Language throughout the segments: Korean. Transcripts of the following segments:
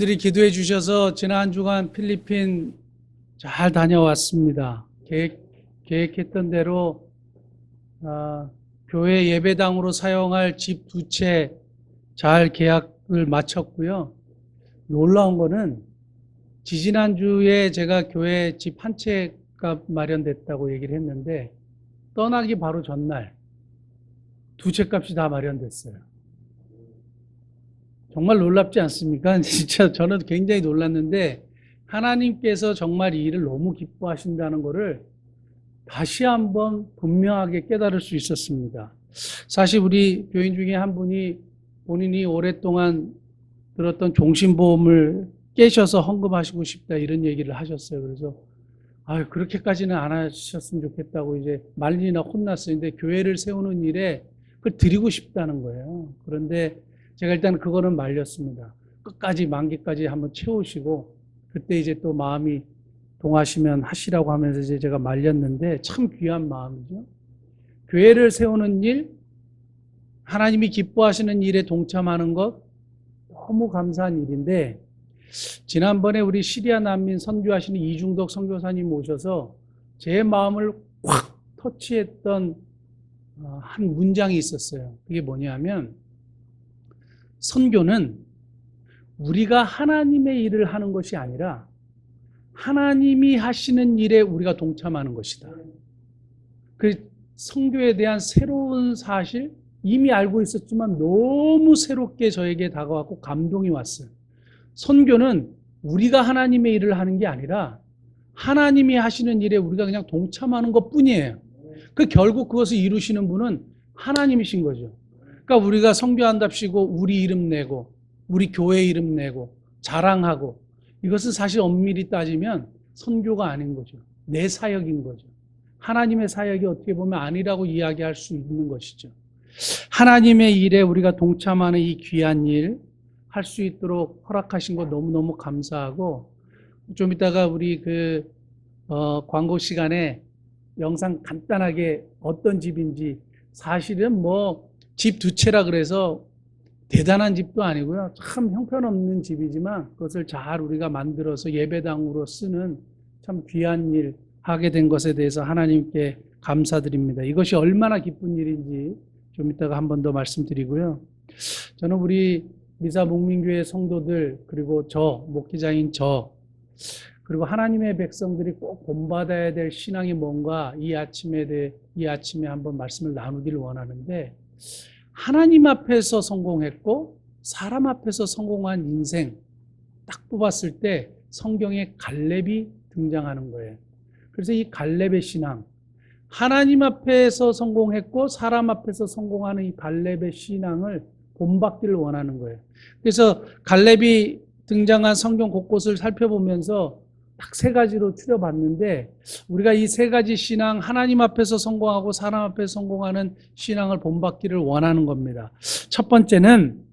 여러분들이 기도해 주셔서 지난 한 주간 필리핀 잘 다녀왔습니다. 계획했던 대로 교회 예배당으로 사용할 집 2채 잘 계약을 마쳤고요. 놀라운 거는 지지난주에 제가 교회 집 1채가 마련됐다고 얘기를 했는데 떠나기 바로 전날 2채 값이 다 마련됐어요. 정말 놀랍지 않습니까? 진짜 저는 굉장히 놀랐는데 하나님께서 정말 이 일을 너무 기뻐하신다는 것을 다시 한번 분명하게 깨달을 수 있었습니다. 사실 우리 교인 중에 한 분이 본인이 오랫동안 들었던 종신보험을 깨셔서 헌금하시고 싶다 이런 얘기를 하셨어요. 그래서 그렇게까지는 안 하셨으면 좋겠다고 이제 말리나 혼났어요. 근데 교회를 세우는 일에 그걸 드리고 싶다는 거예요. 그런데 제가 일단 그거는 말렸습니다. 끝까지 만기까지 한번 채우시고 그때 이제 또 마음이 동하시면 하시라고 하면서 이제 제가 말렸는데 참 귀한 마음이죠. 교회를 세우는 일, 하나님이 기뻐하시는 일에 동참하는 것 너무 감사한 일인데 지난번에 우리 시리아 난민 선교하시는 이중덕 선교사님 오셔서 제 마음을 확 터치했던 한 문장이 있었어요. 그게 뭐냐면 선교는 우리가 하나님의 일을 하는 것이 아니라 하나님이 하시는 일에 우리가 동참하는 것이다. 그 선교에 대한 새로운 사실, 이미 알고 있었지만 너무 새롭게 저에게 다가왔고 감동이 왔어요. 선교는 우리가 하나님의 일을 하는 게 아니라 하나님이 하시는 일에 우리가 그냥 동참하는 것 뿐이에요. 결국 그것을 이루시는 분은 하나님이신 거죠. 그러니까 우리가 선교한답시고 우리 이름 내고 우리 교회 이름 내고 자랑하고 이것은 사실 엄밀히 따지면 선교가 아닌 거죠. 내 사역인 거죠. 하나님의 사역이 어떻게 보면 아니라고 이야기할 수 있는 것이죠. 하나님의 일에 우리가 동참하는 이 귀한 일 할 수 있도록 허락하신 거 너무너무 감사하고 좀 이따가 우리 광고 시간에 영상 간단하게 어떤 집인지 사실은 집 2채라 그래서 대단한 집도 아니고요. 참 형편없는 집이지만 그것을 잘 우리가 만들어서 예배당으로 쓰는 참 귀한 일 하게 된 것에 대해서 하나님께 감사드립니다. 이것이 얼마나 기쁜 일인지 좀 이따가 한 번 더 말씀드리고요. 저는 우리 미사 목민교회 성도들 그리고 목회자인 그리고 하나님의 백성들이 꼭 본받아야 될 신앙이 뭔가 이 아침에 한번 말씀을 나누기를 원하는데 하나님 앞에서 성공했고 사람 앞에서 성공한 인생 딱 뽑았을 때 성경에 갈렙이 등장하는 거예요. 그래서 이 갈렙의 신앙, 하나님 앞에서 성공했고 사람 앞에서 성공하는 이 갈렙의 신앙을 본받기를 원하는 거예요. 그래서 갈렙이 등장한 성경 곳곳을 살펴보면서 딱 3가지로 추려봤는데 우리가 이 3가지 신앙, 하나님 앞에서 성공하고 사람 앞에서 성공하는 신앙을 본받기를 원하는 겁니다. 첫 번째는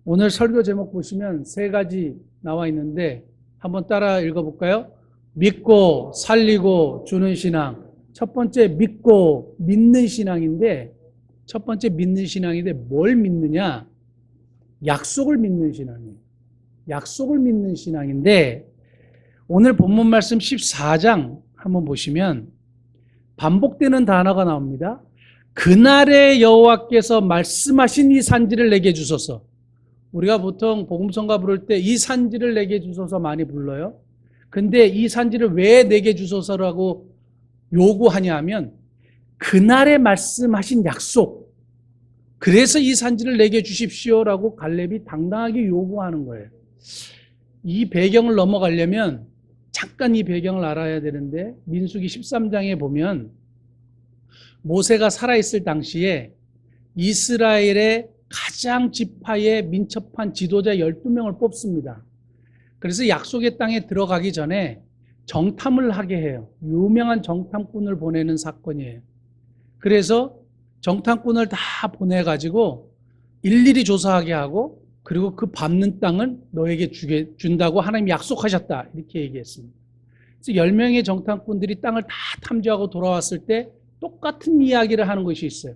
오늘 설교 제목 보시면 3가지 나와 있는데 한번 따라 읽어볼까요? 믿고 살리고 주는 신앙. 첫 번째 믿는 신앙인데 뭘 믿느냐? 약속을 믿는 신앙이에요. 약속을 믿는 신앙인데 오늘 본문 말씀 14장 한번 보시면 반복되는 단어가 나옵니다. 그날의 여호와께서 말씀하신 이 산지를 내게 주소서. 우리가 보통 복음성가 부를 때 이 산지를 내게 주소서 많이 불러요. 근데 이 산지를 왜 내게 주소서라고 요구하냐면 그날에 말씀하신 약속, 그래서 이 산지를 내게 주십시오라고 갈렙이 당당하게 요구하는 거예요. 이 배경을 넘어가려면 잠깐 이 배경을 알아야 되는데 민수기 13장에 보면 모세가 살아있을 당시에 이스라엘의 가장 지파에 민첩한 지도자 12명을 뽑습니다. 그래서 약속의 땅에 들어가기 전에 정탐을 하게 해요. 유명한 정탐꾼을 보내는 사건이에요. 그래서 정탐꾼을 다 보내가지고 일일이 조사하게 하고 그리고 그 밟는 땅을 너에게 준다고 하나님이 약속하셨다 이렇게 얘기했습니다. 그래서 10명의 정탐꾼들이 땅을 다 탐지하고 돌아왔을 때 똑같은 이야기를 하는 것이 있어요.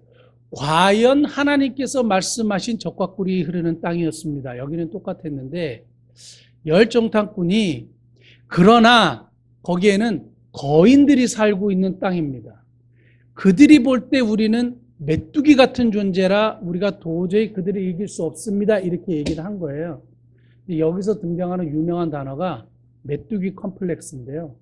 과연 하나님께서 말씀하신 적과 꿀이 흐르는 땅이었습니다. 여기는 똑같았는데 열정탐꾼이 그러나 거기에는 거인들이 살고 있는 땅입니다. 그들이 볼 때 우리는 메뚜기 같은 존재라 우리가 도저히 그들을 이길 수 없습니다. 이렇게 얘기를 한 거예요. 여기서 등장하는 유명한 단어가 메뚜기 컴플렉스인데요.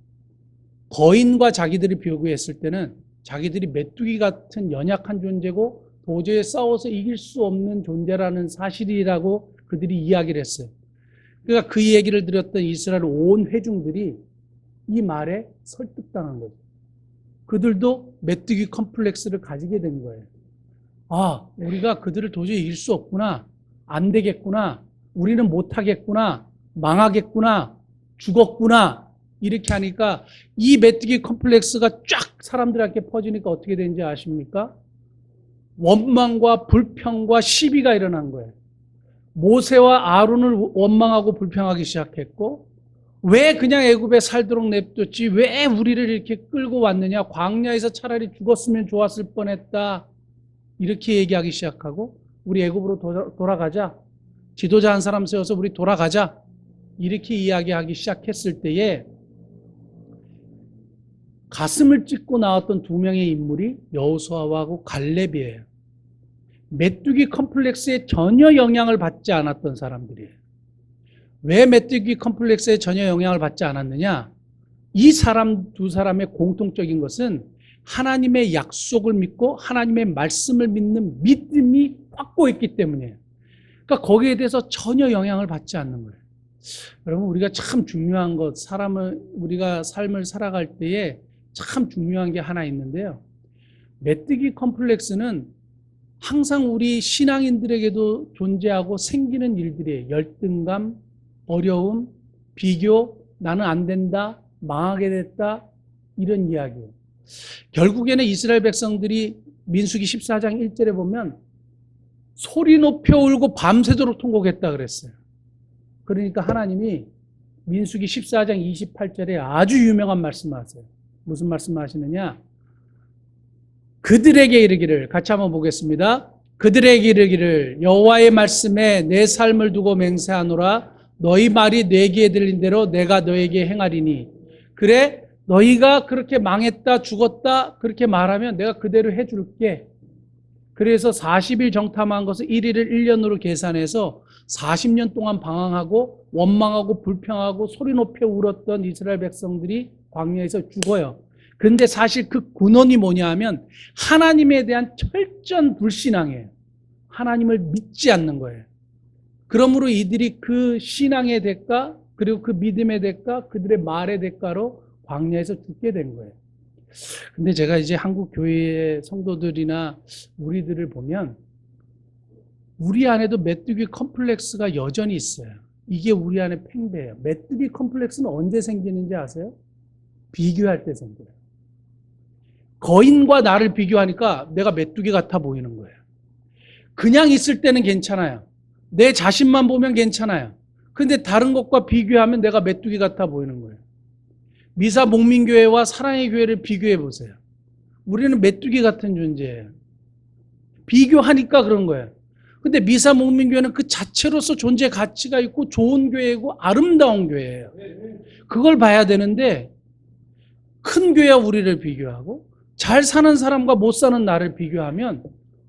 거인과 자기들이 비교했을 때는 자기들이 메뚜기 같은 연약한 존재고 도저히 싸워서 이길 수 없는 존재라는 사실이라고 그들이 이야기를 했어요. 그러니까 그 얘기를 들었던 이스라엘 온 회중들이 이 말에 설득당한 거죠. 그들도 메뚜기 컴플렉스를 가지게 된 거예요. 아, 우리가 그들을 도저히 이길 수 없구나. 안 되겠구나. 우리는 못하겠구나. 망하겠구나. 죽었구나. 이렇게 하니까 이 메뚜기 컴플렉스가 쫙 사람들한테 퍼지니까 어떻게 되는지 아십니까? 원망과 불평과 시비가 일어난 거예요. 모세와 아론을 원망하고 불평하기 시작했고, 왜 그냥 애굽에 살도록 냅뒀지? 왜 우리를 이렇게 끌고 왔느냐? 광야에서 차라리 죽었으면 좋았을 뻔했다. 이렇게 얘기하기 시작하고, 우리 애굽으로 돌아가자. 지도자 한 사람 세워서 우리 돌아가자. 이렇게 이야기하기 시작했을 때에 가슴을 찢고 나왔던 두 명의 인물이 여호수아하고 갈렙이에요. 메뚜기 컴플렉스에 전혀 영향을 받지 않았던 사람들이에요. 왜 메뚜기 컴플렉스에 전혀 영향을 받지 않았느냐? 이 사람 두 사람의 공통적인 것은 하나님의 약속을 믿고 하나님의 말씀을 믿는 믿음이 확고했기 때문이에요. 그러니까 거기에 대해서 전혀 영향을 받지 않는 거예요. 여러분, 우리가 참 중요한 것, 우리가 삶을 살아갈 때에 참 중요한 게 하나 있는데요. 메뚜기 컴플렉스는 항상 우리 신앙인들에게도 존재하고 생기는 일들이에요. 열등감, 어려움, 비교, 나는 안 된다, 망하게 됐다, 이런 이야기예요. 결국에는 이스라엘 백성들이 민수기 14장 1절에 보면 소리 높여 울고 밤새도록 통곡했다 그랬어요. 그러니까 하나님이 민수기 14장 28절에 아주 유명한 말씀을 하세요. 무슨 말씀을 하시느냐? 그들에게 이르기를, 같이 한번 보겠습니다. 그들에게 이르기를 여호와의 말씀에 내 삶을 두고 맹세하노라. 너희 말이 내 귀에 들린 대로 내가 너에게 행하리니. 그래, 너희가 그렇게 망했다, 죽었다 그렇게 말하면 내가 그대로 해줄게. 그래서 40일 정탐한 것을 1일을 1년으로 계산해서 40년 동안 방황하고 원망하고 불평하고 소리 높여 울었던 이스라엘 백성들이 광야에서 죽어요. 근데 사실 그 근원이 뭐냐 하면 하나님에 대한 철저한 불신앙이에요. 하나님을 믿지 않는 거예요. 그러므로 이들이 그 신앙의 대가, 그리고 그 믿음의 대가, 그들의 말의 대가로 광야에서 죽게 된 거예요. 근데 제가 이제 한국 교회의 성도들이나 우리들을 보면 우리 안에도 메뚜기 컴플렉스가 여전히 있어요. 이게 우리 안에 팽배해요. 메뚜기 컴플렉스는 언제 생기는지 아세요? 비교할 때 생겨요. 거인과 나를 비교하니까 내가 메뚜기 같아 보이는 거예요. 그냥 있을 때는 괜찮아요. 내 자신만 보면 괜찮아요. 근데 다른 것과 비교하면 내가 메뚜기 같아 보이는 거예요. 미사 목민교회와 사랑의 교회를 비교해 보세요. 우리는 메뚜기 같은 존재예요. 비교하니까 그런 거예요. 근데 미사 목민교회는 그 자체로서 존재 가치가 있고 좋은 교회이고 아름다운 교회예요. 그걸 봐야 되는데 큰 교회와 우리를 비교하고 잘 사는 사람과 못 사는 나를 비교하면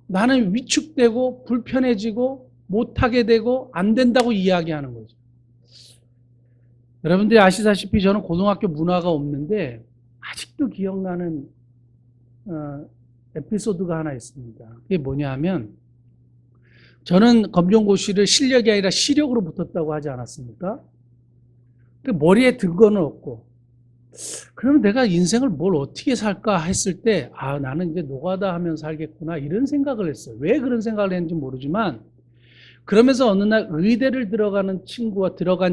나는 위축되고 불편해지고 못하게 되고 안 된다고 이야기하는 거죠. 여러분들이 아시다시피 저는 고등학교 문화가 없는데 아직도 기억나는 에피소드가 하나 있습니다. 그게 뭐냐 하면 저는 검정고시를 실력이 아니라 시력으로 붙었다고 하지 않았습니까? 머리에 든 거는 없고 그러면 내가 인생을 뭘 어떻게 살까 했을 때 나는 이제 노가다 하면 살겠구나 이런 생각을 했어요. 왜 그런 생각을 했는지 모르지만 그러면서 어느 날 의대를 들어간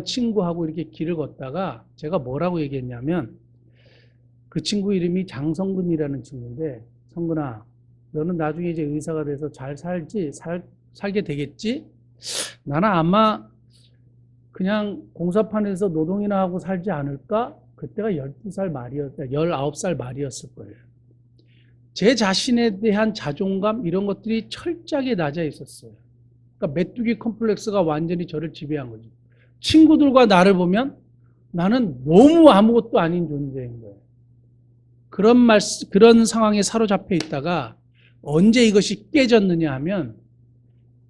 친구하고 이렇게 길을 걷다가 제가 뭐라고 얘기했냐면 그 친구 이름이 장성근이라는 친구인데 성근아 너는 나중에 이제 의사가 돼서 잘 살게 되겠지? 나는 아마 그냥 공사판에서 노동이나 하고 살지 않을까? 그때가 19살 말이었다. 19살 말이었을 거예요. 제 자신에 대한 자존감 이런 것들이 철저하게 낮아 있었어요. 그러니까 메뚜기 컴플렉스가 완전히 저를 지배한 거죠. 친구들과 나를 보면 나는 너무 아무것도 아닌 존재인 거예요. 그런 상황에 사로잡혀 있다가 언제 이것이 깨졌느냐 하면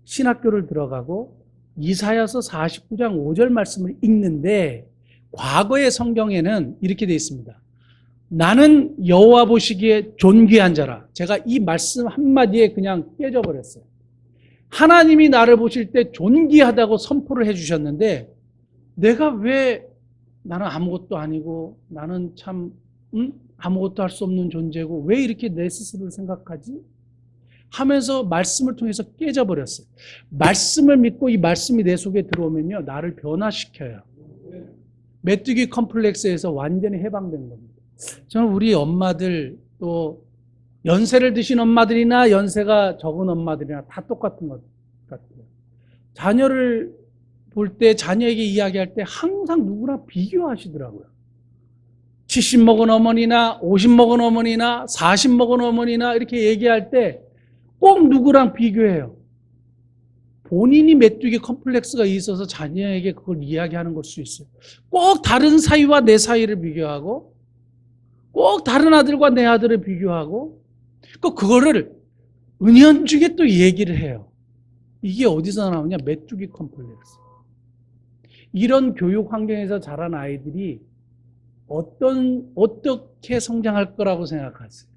신학교를 들어가고 이사야서 49장 5절 말씀을 읽는데 과거의 성경에는 이렇게 되어 있습니다. 나는 여호와 보시기에 존귀한 자라. 제가 이 말씀 한마디에 그냥 깨져버렸어요. 하나님이 나를 보실 때 존귀하다고 선포를 해주셨는데 내가 왜 나는 아무것도 아니고 나는 참 아무것도 할 수 없는 존재고 왜 이렇게 내 스스로를 생각하지? 하면서 말씀을 통해서 깨져버렸어요. 말씀을 믿고 이 말씀이 내 속에 들어오면요. 나를 변화시켜요. 메뚜기 컴플렉스에서 완전히 해방된 겁니다. 저는 우리 엄마들 또 연세를 드신 엄마들이나 연세가 적은 엄마들이나 다 똑같은 것 같아요. 자녀를 볼 때 자녀에게 이야기할 때 항상 누구랑 비교하시더라고요. 70 먹은 어머니나 50 먹은 어머니나 40 먹은 어머니나 이렇게 얘기할 때 꼭 누구랑 비교해요. 본인이 메뚜기 컴플렉스가 있어서 자녀에게 그걸 이야기하는 걸 수 있어요. 꼭 다른 사이와 내 사이를 비교하고 꼭 다른 아들과 내 아들을 비교하고 그거를 은연중에 또 얘기를 해요. 이게 어디서 나오냐? 메뚜기 컴플렉스. 이런 교육 환경에서 자란 아이들이 어떻게 성장할 거라고 생각하세요?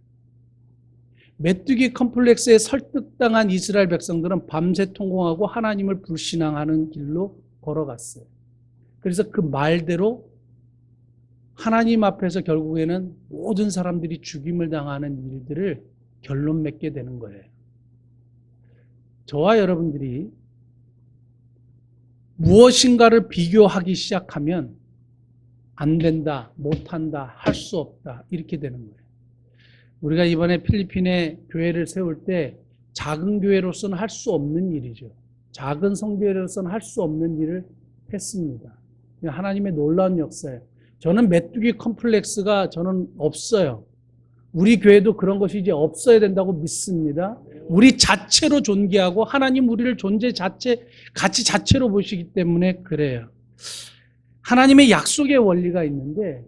메뚜기 컴플렉스에 설득당한 이스라엘 백성들은 밤새 통곡하고 하나님을 불신앙하는 길로 걸어갔어요. 그래서 그 말대로 하나님 앞에서 결국에는 모든 사람들이 죽임을 당하는 일들을 결론 맺게 되는 거예요. 저와 여러분들이 무엇인가를 비교하기 시작하면 안 된다, 못한다, 할 수 없다 이렇게 되는 거예요. 우리가 이번에 필리핀에 교회를 세울 때 작은 교회로서는 할 수 없는 일이죠. 작은 성교회로서는 할 수 없는 일을 했습니다. 하나님의 놀라운 역사예요. 저는 메뚜기 컴플렉스가 저는 없어요. 우리 교회도 그런 것이 이제 없어야 된다고 믿습니다. 우리 자체로 존귀하고 하나님 우리를 존재 자체, 가치 자체로 보시기 때문에 그래요. 하나님의 약속의 원리가 있는데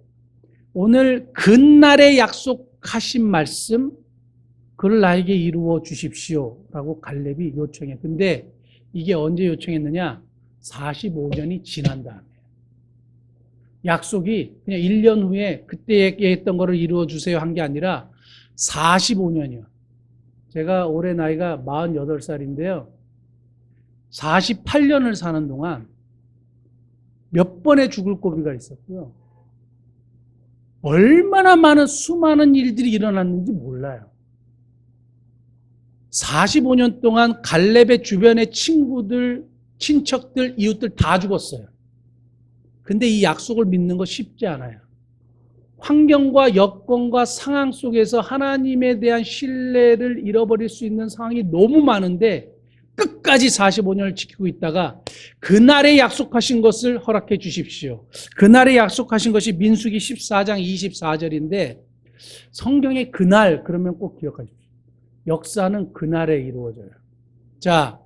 오늘 그날의 약속하신 말씀 그를 나에게 이루어 주십시오 라고 갈렙이 요청해. 근데 이게 언제 요청했느냐? 45년이 지난 다음에. 약속이 그냥 1년 후에 그때 얘기했던 거를 이루어 주세요 한 게 아니라 45년이요. 제가 올해 나이가 48살인데요. 48년을 사는 동안 몇 번의 죽을 고비가 있었고요. 얼마나 많은 수많은 일들이 일어났는지 몰라요. 45년 동안 갈렙의 주변의 친구들, 친척들, 이웃들 다 죽었어요. 근데 이 약속을 믿는 거 쉽지 않아요. 환경과 여건과 상황 속에서 하나님에 대한 신뢰를 잃어버릴 수 있는 상황이 너무 많은데 끝까지 45년을 지키고 있다가 그날에 약속하신 것을 허락해 주십시오. 그날에 약속하신 것이 민수기 14장 24절인데 성경의 그날 그러면 꼭 기억하십시오. 역사는 그날에 이루어져요. 자,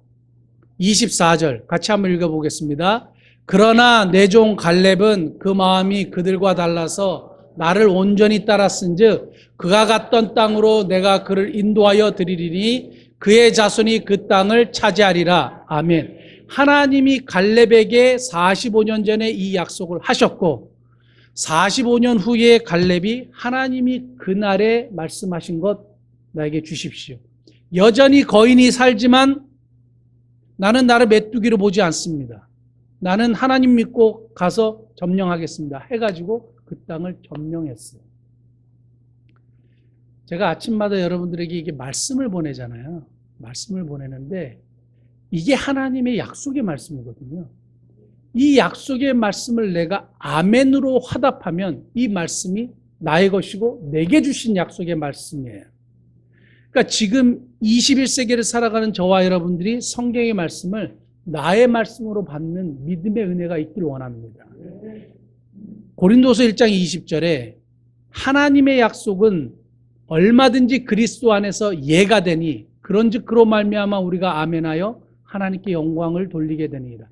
24절 같이 한번 읽어보겠습니다. 그러나 내 종 갈렙은 그 마음이 그들과 달라서 나를 온전히 따랐은즉 그가 갔던 땅으로 내가 그를 인도하여 드리리니 그의 자손이 그 땅을 차지하리라. 아멘. 하나님이 갈렙에게 45년 전에 이 약속을 하셨고 45년 후에 갈렙이 하나님이 그날에 말씀하신 것 나에게 주십시오. 여전히 거인이 살지만 나는 나를 메뚜기로 보지 않습니다. 나는 하나님 믿고 가서 점령하겠습니다. 해가지고 그 땅을 점령했어요. 제가 아침마다 여러분들에게 이게 말씀을 보내잖아요. 말씀을 보내는데 이게 하나님의 약속의 말씀이거든요. 이 약속의 말씀을 내가 아멘으로 화답하면 이 말씀이 나의 것이고 내게 주신 약속의 말씀이에요. 그러니까 지금 21세기를 살아가는 저와 여러분들이 성경의 말씀을 나의 말씀으로 받는 믿음의 은혜가 있길 원합니다. 고린도서 1장 20절에 하나님의 약속은 얼마든지 그리스도 안에서 예가 되니 그런즉 그로 말미암아 우리가 아멘하여 하나님께 영광을 돌리게 되니이다.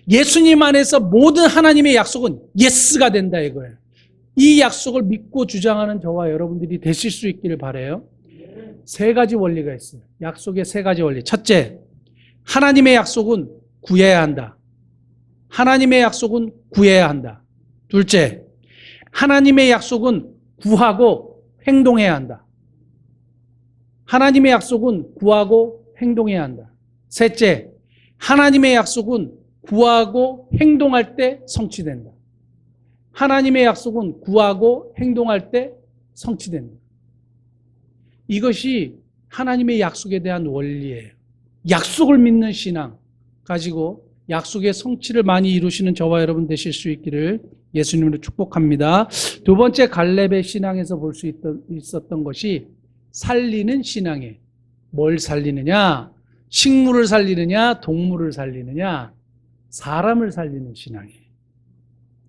예수님 안에서 모든 하나님의 약속은 예스가 된다 이거예요. 이 약속을 믿고 주장하는 저와 여러분들이 되실 수 있기를 바라요. 세 가지 원리가 있어요. 약속의 세 가지 원리. 첫째, 하나님의 약속은 구해야 한다. 하나님의 약속은 구해야 한다. 둘째, 하나님의 약속은 구하고 행동해야 한다. 하나님의 약속은 구하고 행동해야 한다. 셋째, 하나님의 약속은 구하고 행동할 때 성취된다. 하나님의 약속은 구하고 행동할 때 성취된다. 이것이 하나님의 약속에 대한 원리예요. 약속을 믿는 신앙 가지고 약속의 성취를 많이 이루시는 저와 여러분 되실 수 있기를 예수님으로 축복합니다. 두 번째 갈렙의 신앙에서 볼 수 있었던 것이 살리는 신앙이에요. 뭘 살리느냐? 식물을 살리느냐? 동물을 살리느냐? 사람을 살리는 신앙이에요.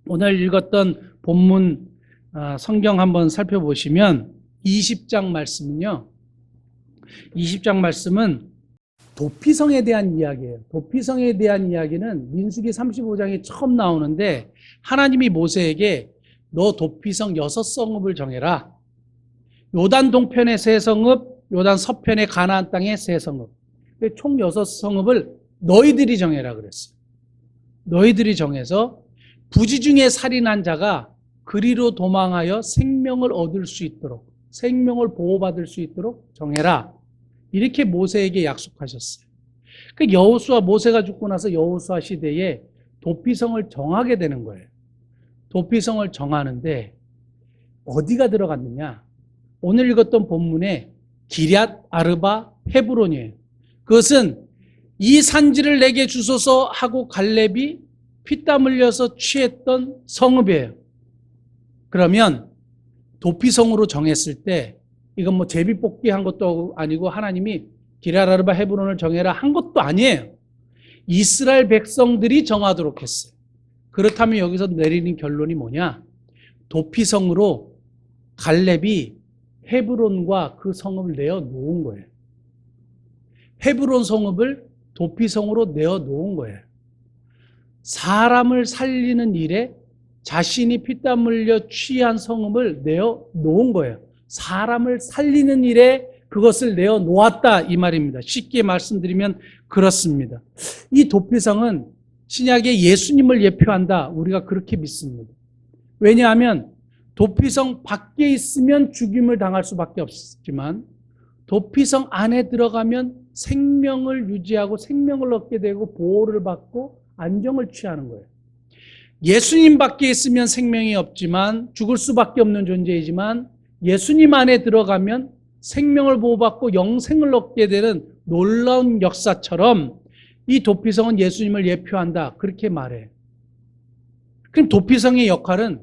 오늘 읽었던 본문 성경 한번 살펴보시면 20장 말씀은요. 20장 말씀은 도피성에 대한 이야기예요. 도피성에 대한 이야기는 민수기 35장에 처음 나오는데 하나님이 모세에게 너 도피성 6성읍을 정해라. 요단 동편의 3성읍, 요단 서편의 가나안 땅의 3성읍. 총 6성읍을 너희들이 정해라 그랬어요. 너희들이 정해서 부지 중에 살인한 자가 그리로 도망하여 생명을 얻을 수 있도록, 생명을 보호받을 수 있도록 정해라. 이렇게 모세에게 약속하셨어요. 그 여호수아, 모세가 죽고 나서 여호수아 시대에 도피성을 정하게 되는 거예요. 도피성을 정하는데 어디가 들어갔느냐? 오늘 읽었던 본문에 기럇 아르바 헤브론이에요. 그것은 이 산지를 내게 주소서 하고 갈렙이 피땀 흘려서 취했던 성읍이에요. 그러면 도피성으로 정했을 때 이건 뭐 제비뽑기 한 것도 아니고 하나님이 기럇 아르바 헤브론을 정해라 한 것도 아니에요. 이스라엘 백성들이 정하도록 했어요. 그렇다면 여기서 내리는 결론이 뭐냐? 도피성으로 갈렙이 헤브론과 그 성읍을 내어 놓은 거예요. 헤브론 성읍을 도피성으로 내어 놓은 거예요. 사람을 살리는 일에 자신이 피땀 흘려 취한 성읍을 내어 놓은 거예요. 사람을 살리는 일에 그것을 내어 놓았다 이 말입니다. 쉽게 말씀드리면 그렇습니다. 이 도피성은 신약의 예수님을 예표한다. 우리가 그렇게 믿습니다. 왜냐하면 도피성 밖에 있으면 죽임을 당할 수밖에 없지만 도피성 안에 들어가면 생명을 유지하고 생명을 얻게 되고 보호를 받고 안정을 취하는 거예요. 예수님 밖에 있으면 생명이 없지만 죽을 수밖에 없는 존재이지만 예수님 안에 들어가면 생명을 보호받고 영생을 얻게 되는 놀라운 역사처럼 이 도피성은 예수님을 예표한다. 그렇게 말해요. 그럼 도피성의 역할은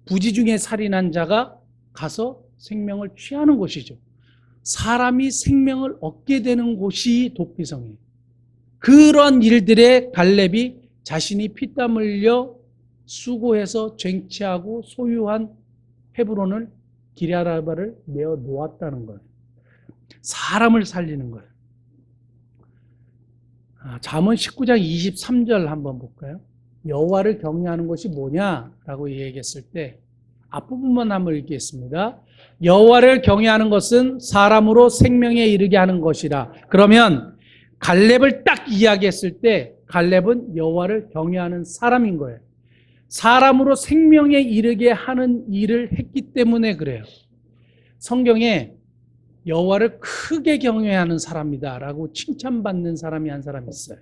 부지 중에 살인한 자가 가서 생명을 취하는 곳이죠. 사람이 생명을 얻게 되는 곳이 도피성이에요. 그러한 일들에 갈렙이 자신이 피땀 흘려 수고해서 쟁취하고 소유한 헤브론을 기럇 아르바를 내어 놓았다는 거예요. 사람을 살리는 거예요. 잠언 19장 23절 한번 볼까요? 여호와를 경외하는 것이 뭐냐라고 얘기했을 때 앞부분만 한번 읽겠습니다. 여호와를 경외하는 것은 사람으로 생명에 이르게 하는 것이라. 그러면 갈렙을 딱 이야기했을 때 갈렙은 여호와를 경외하는 사람인 거예요. 사람으로 생명에 이르게 하는 일을 했기 때문에 그래요. 성경에 여호와를 크게 경외하는 사람이다라고 칭찬받는 사람이 한 사람 있어요.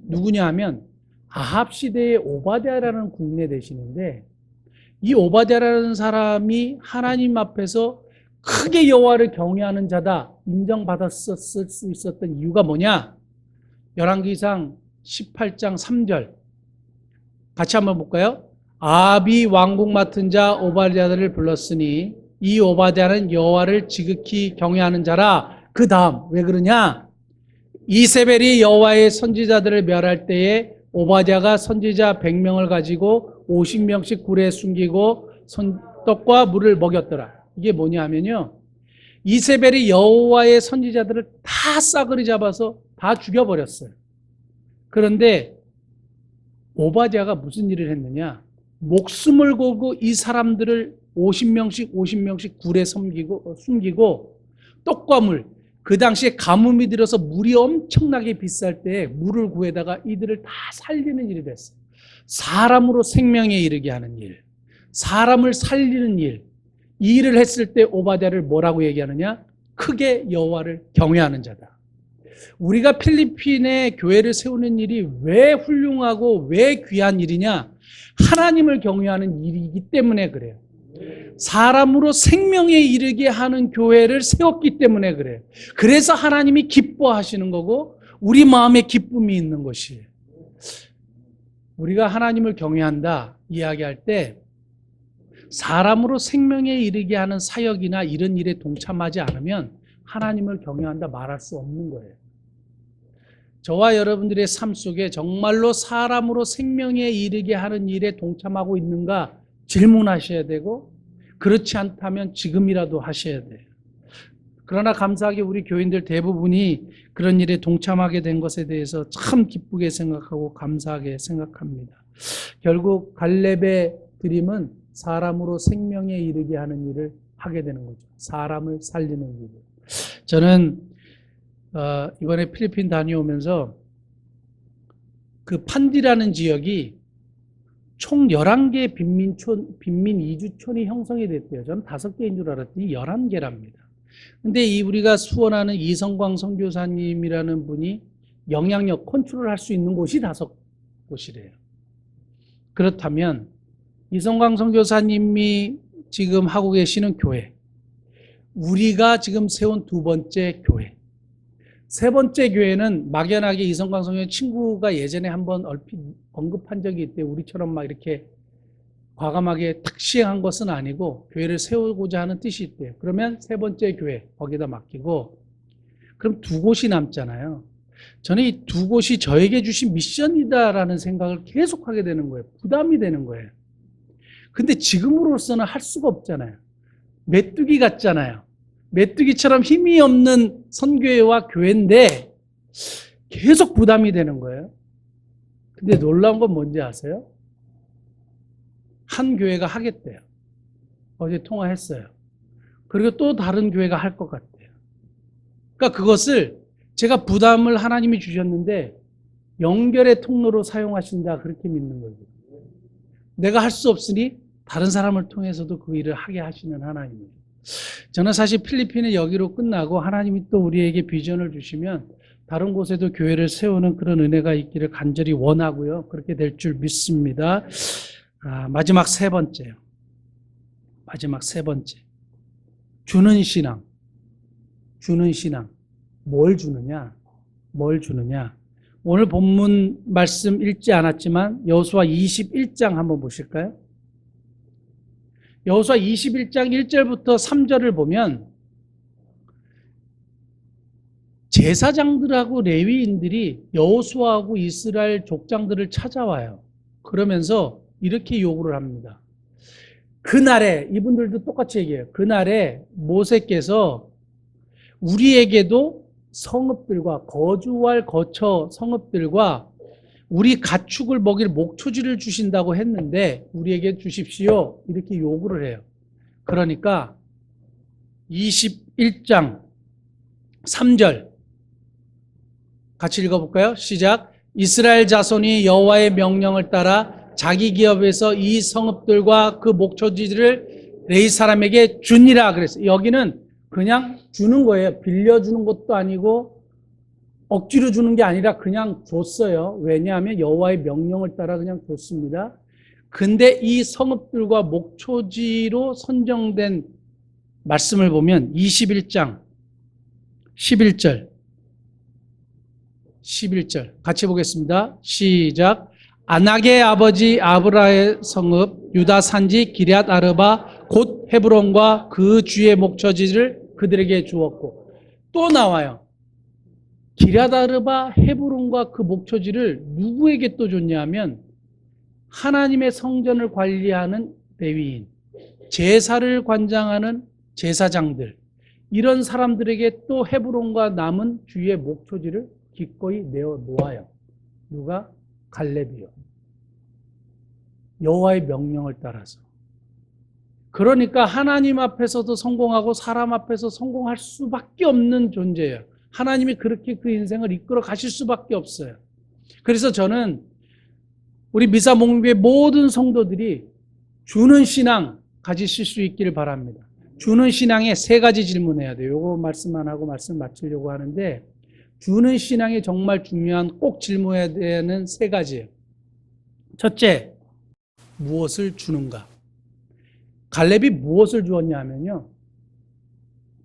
누구냐 하면 아합 시대의 오바댜라는 국내 대신인데 이 오바댜라는 사람이 하나님 앞에서 크게 여호와를 경외하는 자다 인정받았을 수 있었던 이유가 뭐냐? 열왕기상 18장 3절 같이 한번 볼까요? 아합이 왕국 맡은 자 오바댜를 불렀으니 이 오바댜는 여호와를 지극히 경외하는 자라. 그 다음 왜 그러냐? 이세벨이 여호와의 선지자들을 멸할 때에 오바댜가 선지자 100명을 가지고 50명씩 굴에 숨기고 떡과 물을 먹였더라. 이게 뭐냐면요, 이세벨이 여호와의 선지자들을 다 싸그리 잡아서 다 죽여버렸어요. 그런데 오바댜가 무슨 일을 했느냐, 목숨을 걸고 이 사람들을 50명씩 굴에 숨기고 떡과 물, 그 당시에 가뭄이 들어서 물이 엄청나게 비쌀 때 물을 구해다가 이들을 다 살리는 일이 됐어요. 사람으로 생명에 이르게 하는 일, 사람을 살리는 일, 이 일을 했을 때 오바댜를 뭐라고 얘기하느냐? 크게 여호와를 경외하는 자다. 우리가 필리핀에 교회를 세우는 일이 왜 훌륭하고 왜 귀한 일이냐? 하나님을 경외하는 일이기 때문에 그래요. 사람으로 생명에 이르게 하는 교회를 세웠기 때문에 그래요. 그래서 하나님이 기뻐하시는 거고 우리 마음에 기쁨이 있는 것이에요. 우리가 하나님을 경외한다 이야기할 때 사람으로 생명에 이르게 하는 사역이나 이런 일에 동참하지 않으면 하나님을 경외한다 말할 수 없는 거예요. 저와 여러분들의 삶 속에 정말로 사람으로 생명에 이르게 하는 일에 동참하고 있는가 질문하셔야 되고, 그렇지 않다면 지금이라도 하셔야 돼요. 그러나 감사하게 우리 교인들 대부분이 그런 일에 동참하게 된 것에 대해서 참 기쁘게 생각하고 감사하게 생각합니다. 결국 갈렙의 드림은 사람으로 생명에 이르게 하는 일을 하게 되는 거죠. 사람을 살리는 일을. 저는 이번에 필리핀 다녀오면서 그 판디라는 지역이 총 11개 빈민 이주촌이 형성이 됐대요. 저는 5개인 줄 알았더니 11개랍니다. 근데 우리가 수원하는 이성광 선교사님이라는 분이 영향력 컨트롤 할 수 있는 곳이 5곳이래요. 그렇다면 이성광 선교사님이 지금 하고 계시는 교회, 우리가 지금 세운 2번째 교회, 3번째 교회는 막연하게 이성광 선교사님 친구가 예전에 한번 얼핏 언급한 적이 있대요. 우리처럼 막 이렇게 과감하게 탁 시행한 것은 아니고 교회를 세우고자 하는 뜻이 있대요. 그러면 3번째 교회 거기다 맡기고, 그럼 2곳이 남잖아요. 저는 이 2곳이 저에게 주신 미션이다라는 생각을 계속하게 되는 거예요. 부담이 되는 거예요. 근데 지금으로서는 할 수가 없잖아요. 메뚜기 같잖아요. 메뚜기처럼 힘이 없는 선교회와 교회인데 계속 부담이 되는 거예요. 근데 놀라운 건 뭔지 아세요? 한 교회가 하겠대요. 어제 통화했어요. 그리고 또 다른 교회가 할 것 같아요. 그러니까 그것을 제가 부담을 하나님이 주셨는데 연결의 통로로 사용하신다, 그렇게 믿는 거죠. 내가 할 수 없으니 다른 사람을 통해서도 그 일을 하게 하시는 하나님이에요. 저는 사실 필리핀에 여기로 끝나고 하나님이 또 우리에게 비전을 주시면 다른 곳에도 교회를 세우는 그런 은혜가 있기를 간절히 원하고요. 그렇게 될 줄 믿습니다. 마지막 3번째요. 마지막 3번째. 주는 신앙. 주는 신앙. 뭘 주느냐? 뭘 주느냐? 오늘 본문 말씀 읽지 않았지만 여호수아 21장 한번 보실까요? 여호수아 21장 1절부터 3절을 보면 제사장들하고 레위인들이 여호수아하고 이스라엘 족장들을 찾아와요. 그러면서 이렇게 요구를 합니다. 그날에, 이분들도 똑같이 얘기해요. 그날에 모세께서 우리에게도 성읍들과 거주할 거처 성읍들과 우리 가축을 먹일 목초지를 주신다고 했는데 우리에게 주십시오. 이렇게 요구를 해요. 그러니까 21장 3절 같이 읽어볼까요? 시작. 이스라엘 자손이 여호와의 명령을 따라 자기 기업에서 이 성읍들과 그 목초지를 레위 사람에게 주니라 그랬어요. 여기는 그냥 주는 거예요. 빌려주는 것도 아니고 억지로 주는 게 아니라 그냥 줬어요. 왜냐하면 여호와의 명령을 따라 그냥 줬습니다. 근데 이 성읍들과 목초지로 선정된 말씀을 보면 21장 11절 같이 보겠습니다. 시작. 아낙의 아버지 아브라의 성읍 유다 산지 기럇 아르바 곧 헤브론과 그 주의 목초지를 그들에게 주었고, 또 나와요. 기럇 아르바 헤브론과 그 목초지를 누구에게 또 줬냐면 하나님의 성전을 관리하는 레위인, 제사를 관장하는 제사장들, 이런 사람들에게 또 헤브론과 남은 주의 목초지를 기꺼이 내어 놓아요. 누가? 갈렙이요. 여호와의 명령을 따라서. 그러니까 하나님 앞에서도 성공하고 사람 앞에서 성공할 수밖에 없는 존재예요. 하나님이 그렇게 그 인생을 이끌어 가실 수밖에 없어요. 그래서 저는 우리 미사 목교의 모든 성도들이 주는 신앙 가지실 수 있기를 바랍니다. 주는 신앙에 세 가지 질문해야 돼요. 요거 말씀만 하고 말씀 마치려고 하는데, 주는 신앙이 정말 중요한 꼭 질문해야 되는 세 가지예요. 첫째, 무엇을 주는가? 갈렙이 무엇을 주었냐면요,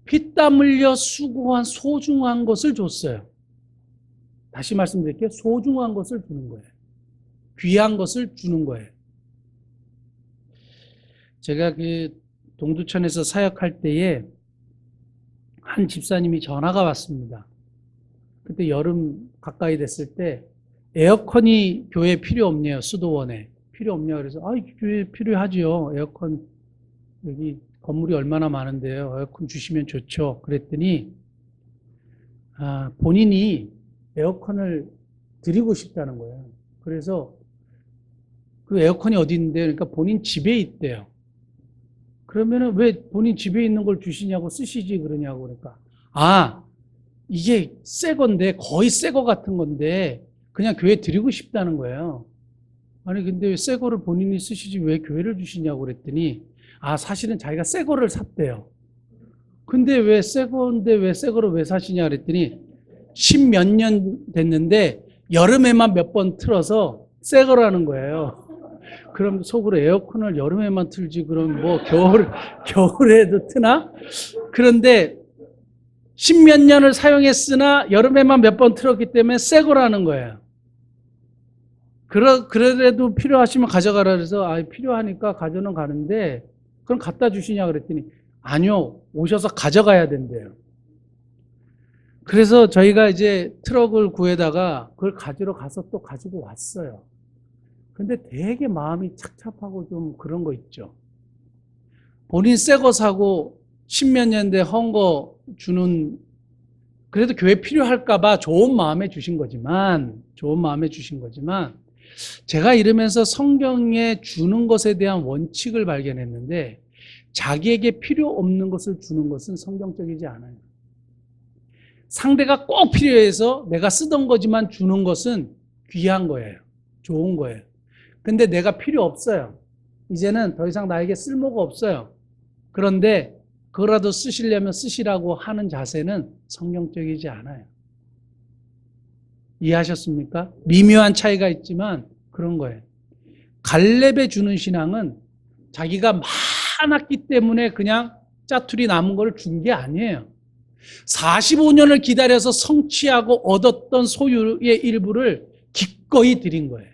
피땀 흘려 수고한 소중한 것을 줬어요. 다시 말씀드릴게요. 소중한 것을 주는 거예요. 귀한 것을 주는 거예요. 제가 그 동두천에서 사역할 때에 한 집사님이 전화가 왔습니다. 그때 여름 가까이 됐을 때 에어컨이 교회에 필요 없네요. 수도원에. 필요 없냐 그래서 교회에 필요하지요. 에어컨 여기 건물이 얼마나 많은데요. 에어컨 주시면 좋죠. 그랬더니 본인이 에어컨을 드리고 싶다는 거예요. 그래서 그 에어컨이 어디 있는데, 그러니까 본인 집에 있대요. 그러면은 왜 본인 집에 있는 걸 주시냐고, 쓰시지 그러냐고. 그러니까 이게 새 건데, 거의 새 거 같은 건데 그냥 교회 드리고 싶다는 거예요. 아니 근데 왜 새 거를 본인이 쓰시지 왜 교회를 주시냐고 그랬더니 사실은 자기가 새 거를 샀대요. 근데 왜 새 건데 왜 새 거를 왜 사시냐 그랬더니 10몇 년 됐는데 여름에만 몇 번 틀어서 새 거라는 거예요. 그럼 속으로 에어컨을 여름에만 틀지 그럼 뭐 겨울에도 트나? 그런데 10몇 년을 사용했으나 여름에만 몇 번 틀었기 때문에 새 거라는 거예요. 그래도 필요하시면 가져가라 그래서 필요하니까 가져는 가는데 그럼 갖다 주시냐 그랬더니 아니요, 오셔서 가져가야 된대요. 그래서 저희가 이제 트럭을 구해다가 그걸 가지러 가서 또 가지고 왔어요. 근데 되게 마음이 착잡하고 좀 그런 거 있죠. 본인 새 거 사고 10몇 년 돼 헌 거 주는, 그래도 교회 필요할까봐 좋은 마음에 주신 거지만 제가 이러면서 성경에 주는 것에 대한 원칙을 발견했는데, 자기에게 필요 없는 것을 주는 것은 성경적이지 않아요. 상대가 꼭 필요해서 내가 쓰던 거지만 주는 것은 귀한 거예요. 좋은 거예요. 근데 내가 필요 없어요. 이제는 더 이상 나에게 쓸모가 없어요. 그런데 그거라도 쓰시려면 쓰시라고 하는 자세는 성경적이지 않아요. 이해하셨습니까? 미묘한 차이가 있지만 그런 거예요. 갈렙에 주는 신앙은 자기가 많았기 때문에 그냥 짜투리 남은 걸 준 게 아니에요. 45년을 기다려서 성취하고 얻었던 소유의 일부를 기꺼이 드린 거예요.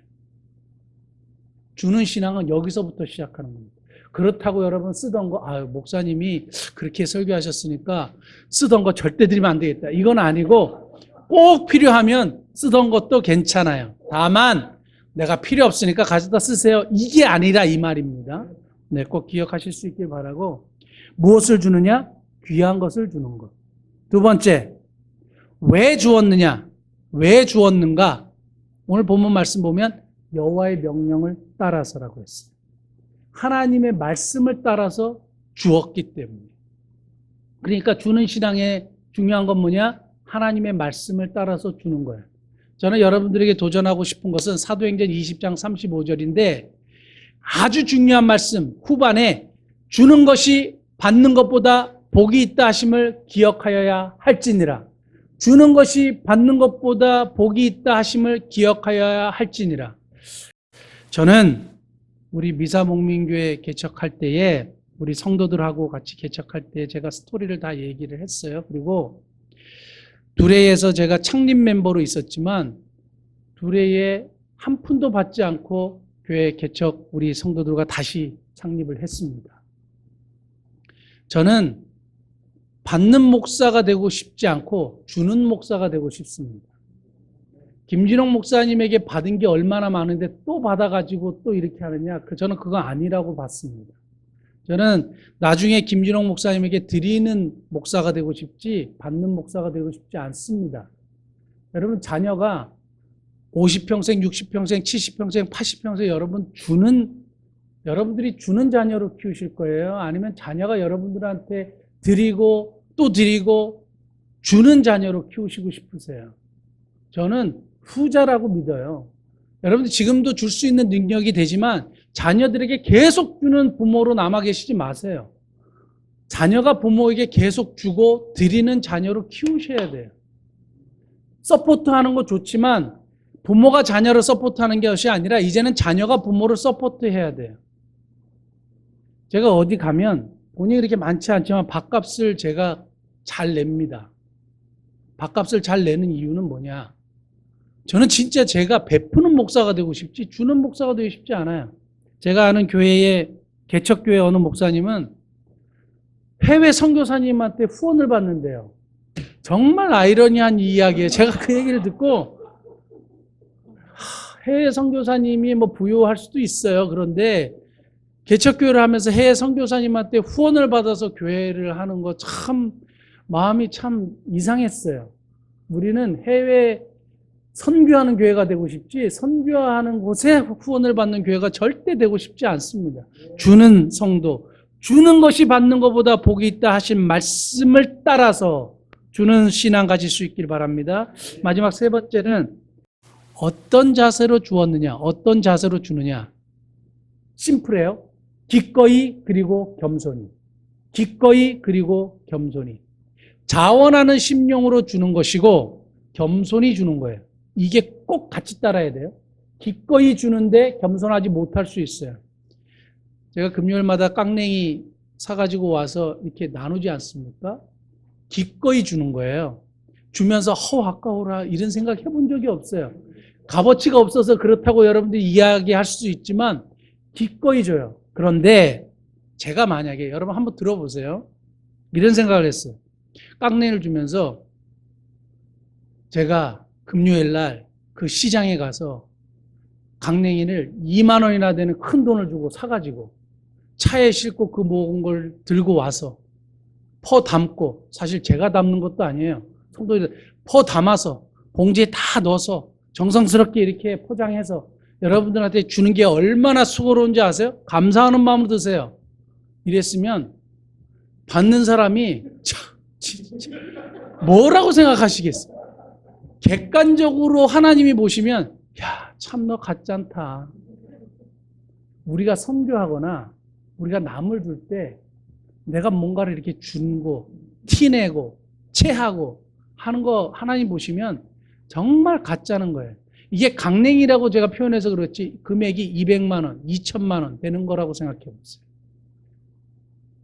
주는 신앙은 여기서부터 시작하는 겁니다. 그렇다고 여러분 쓰던 거, 목사님이 그렇게 설교하셨으니까 쓰던 거 절대 드리면 안 되겠다. 이건 아니고 꼭 필요하면 쓰던 것도 괜찮아요. 다만 내가 필요 없으니까 가져다 쓰세요. 이게 아니라 이 말입니다. 네, 꼭 기억하실 수 있길 바라고. 무엇을 주느냐? 귀한 것을 주는 것. 두 번째, 왜 주었느냐? 왜 주었는가? 오늘 본문 말씀 보면 여호와의 명령을 따라서라고 했어요. 하나님의 말씀을 따라서 주었기 때문에. 그러니까 주는 신앙의 중요한 건 뭐냐? 하나님의 말씀을 따라서 주는 거예요. 저는 여러분들에게 도전하고 싶은 것은 사도행전 20장 35절인데 아주 중요한 말씀 후반에 주는 것이 받는 것보다 복이 있다 하심을 기억하여야 할지니라. 주는 것이 받는 것보다 복이 있다 하심을 기억하여야 할지니라. 저는 우리 미사목민교회 개척할 때에 우리 성도들하고 같이 개척할 때 제가 스토리를 다 얘기를 했어요. 그리고 두레에서 제가 창립 멤버로 있었지만 두레에 한 푼도 받지 않고 교회 개척 우리 성도들과 다시 창립을 했습니다. 저는 받는 목사가 되고 싶지 않고 주는 목사가 되고 싶습니다. 김진홍 목사님에게 받은 게 얼마나 많은데 또 받아가지고 또 이렇게 하느냐? 저는 그거 아니라고 봤습니다. 저는 나중에 김진홍 목사님에게 드리는 목사가 되고 싶지 받는 목사가 되고 싶지 않습니다. 여러분 자녀가 50평생, 60평생, 70평생, 80평생 여러분들이 주는 자녀로 키우실 거예요? 아니면 자녀가 여러분들한테 드리고 또 드리고 주는 자녀로 키우시고 싶으세요? 저는 후자라고 믿어요. 여러분들 지금도 줄 수 있는 능력이 되지만 자녀들에게 계속 주는 부모로 남아 계시지 마세요. 자녀가 부모에게 계속 주고 드리는 자녀로 키우셔야 돼요. 서포트하는 거 좋지만 부모가 자녀를 서포트하는 것이 아니라 이제는 자녀가 부모를 서포트해야 돼요. 제가 어디 가면 돈이 그렇게 많지 않지만 밥값을 제가 잘 냅니다. 밥값을 잘 내는 이유는 뭐냐? 저는 진짜 제가 베푸는 목사가 되고 싶지 주는 목사가 되고 싶지 않아요. 제가 아는 교회의 개척교회 어느 목사님은 해외 선교사님한테 후원을 받는데요. 정말 아이러니한 이야기예요. 제가 그 얘기를 듣고 해외 선교사님이 뭐 부유할 수도 있어요. 그런데 개척교회를 하면서 해외 선교사님한테 후원을 받아서 교회를 하는 거 참 마음이 참 이상했어요. 우리는 해외 선교하는 교회가 되고 싶지 선교하는 곳에 후원을 받는 교회가 절대 되고 싶지 않습니다. 주는 성도, 주는 것이 받는 것보다 복이 있다 하신 말씀을 따라서 주는 신앙 가질 수 있길 바랍니다. 마지막 세 번째는 어떤 자세로 주었느냐, 어떤 자세로 주느냐. 심플해요. 기꺼이 그리고 겸손히. 기꺼이 그리고 겸손히. 자원하는 심령으로 주는 것이고 겸손히 주는 거예요. 이게 꼭 같이 따라야 돼요. 기꺼이 주는데 겸손하지 못할 수 있어요. 제가 금요일마다 깡냉이 사가지고 와서 이렇게 나누지 않습니까? 기꺼이 주는 거예요. 주면서 아까워라 이런 생각 해본 적이 없어요. 값어치가 없어서 그렇다고 여러분들이 이야기할 수 있지만 기꺼이 줘요. 그런데 제가 만약에 여러분 한번 들어보세요. 이런 생각을 했어요. 깡냉이를 주면서 제가 금요일 날 그 시장에 가서 강냉이를 2만 원이나 되는 큰 돈을 주고 사가지고 차에 싣고 그 모은 걸 들고 와서 퍼 담고, 사실 제가 담는 것도 아니에요. 성도들 퍼 담아서 봉지에 다 넣어서 정성스럽게 이렇게 포장해서 여러분들한테 주는 게 얼마나 수고로운지 아세요? 감사하는 마음으로 드세요. 이랬으면 받는 사람이 진짜 뭐라고 생각하시겠어요? 객관적으로 하나님이 보시면 야, 참 너 가짜않다. 우리가 선교하거나 우리가 남을 줄 때 내가 뭔가를 이렇게 주고 티내고 체하고 하는 거 하나님 보시면 정말 가짜는 거예요. 이게 강냉이라고 제가 표현해서 그렇지 금액이 200만 원, 2천만 원 되는 거라고 생각해 보세요.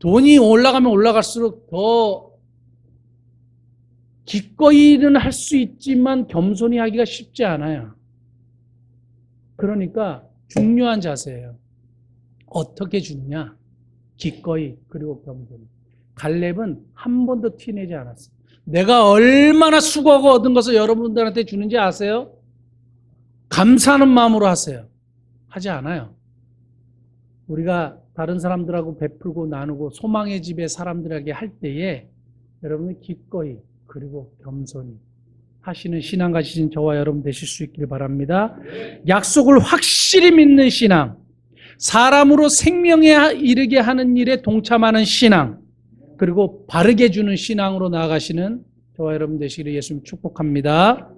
돈이 올라가면 올라갈수록 더 기꺼이는 할 수 있지만 겸손히 하기가 쉽지 않아요. 그러니까 중요한 자세예요. 어떻게 주느냐? 기꺼이 그리고 겸손히. 갈렙은 한 번도 티내지 않았어요. 내가 얼마나 수고하고 얻은 것을 여러분들한테 주는지 아세요? 감사하는 마음으로 하세요. 하지 않아요. 우리가 다른 사람들하고 베풀고 나누고 소망의 집에 사람들에게 할 때에 여러분이 기꺼이 그리고 겸손히 하시는 신앙 가지신 저와 여러분 되실 수 있길 바랍니다. 약속을 확실히 믿는 신앙, 사람으로 생명에 이르게 하는 일에 동참하는 신앙, 그리고 바르게 주는 신앙으로 나아가시는 저와 여러분 되시기를 예수님 축복합니다.